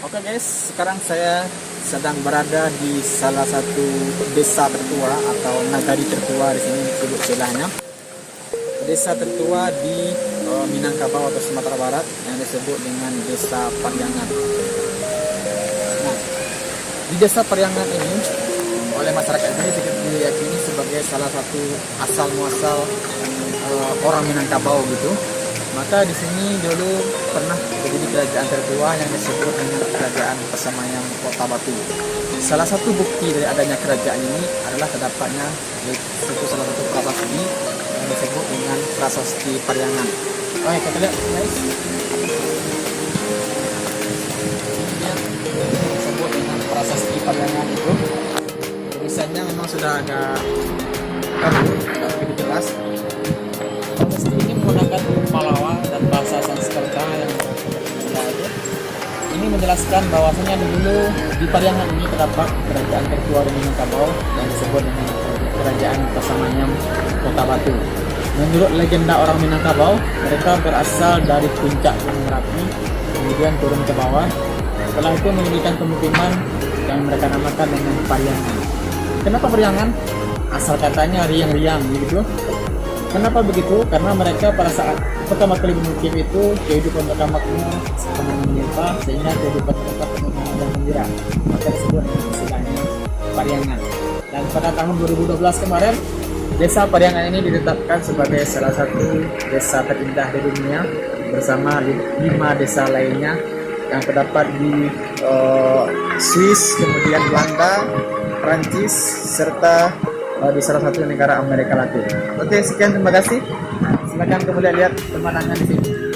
Oke guys, sekarang saya sedang berada di salah satu desa tertua atau nagari tertua di sini disebut istilahnya. Desa tertua di Minangkabau atau Sumatera Barat yang disebut dengan Desa Pariangan. Nah, di Desa Pariangan ini oleh masyarakat ini diyakini sebagai salah satu asal muasal orang Minangkabau gitu. Maka di sini dulu pernah terjadi kerajaan tertua yang disebut dengan Kerajaan Pasamayam Kota Batu. Salah satu bukti dari adanya kerajaan ini adalah terdapatnya salah satu prasasti yang disebut dengan Prasasti Pariangan. Oke, kita lihat guys. Ini disebut dengan Prasasti Pariangan itu. Tulisannya memang sudah agak kabur, tidak begitu jelas. Prasasti ini menggunakan Palawa dan bahasa Sanskerta yang ini menjelaskan bahwasanya dulu di Pariangan ini terdapat kerajaan tertua di Minangkabau yang disebut dengan Kerajaan Pasamayam Kota Batu. Menurut legenda orang Minangkabau, mereka berasal dari puncak Gunung Merapi, kemudian turun ke bawah. Setelah itu mendirikan pemukiman yang mereka namakan dengan Pariangan. Kenapa Pariangan? Asal katanya riang-riang gitu. Kenapa begitu? Karena mereka pada saat pertama kali bermukim itu kehidupan mereka makmur sepenuhnya melimpah, sehingga kehidupan mereka penuh dengan gembira. Maka disebut dengan istilahnya Pariangan. Dan pada tahun 2012 kemarin, Desa Pariangan ini ditetapkan sebagai salah satu desa terindah di dunia bersama 5 desa lainnya yang terdapat di Swiss, kemudian Belanda, Prancis, serta di salah satu negara Amerika Latin. Oke, sekian, terima kasih. Silakan kemudian lihat pemandangan di sini.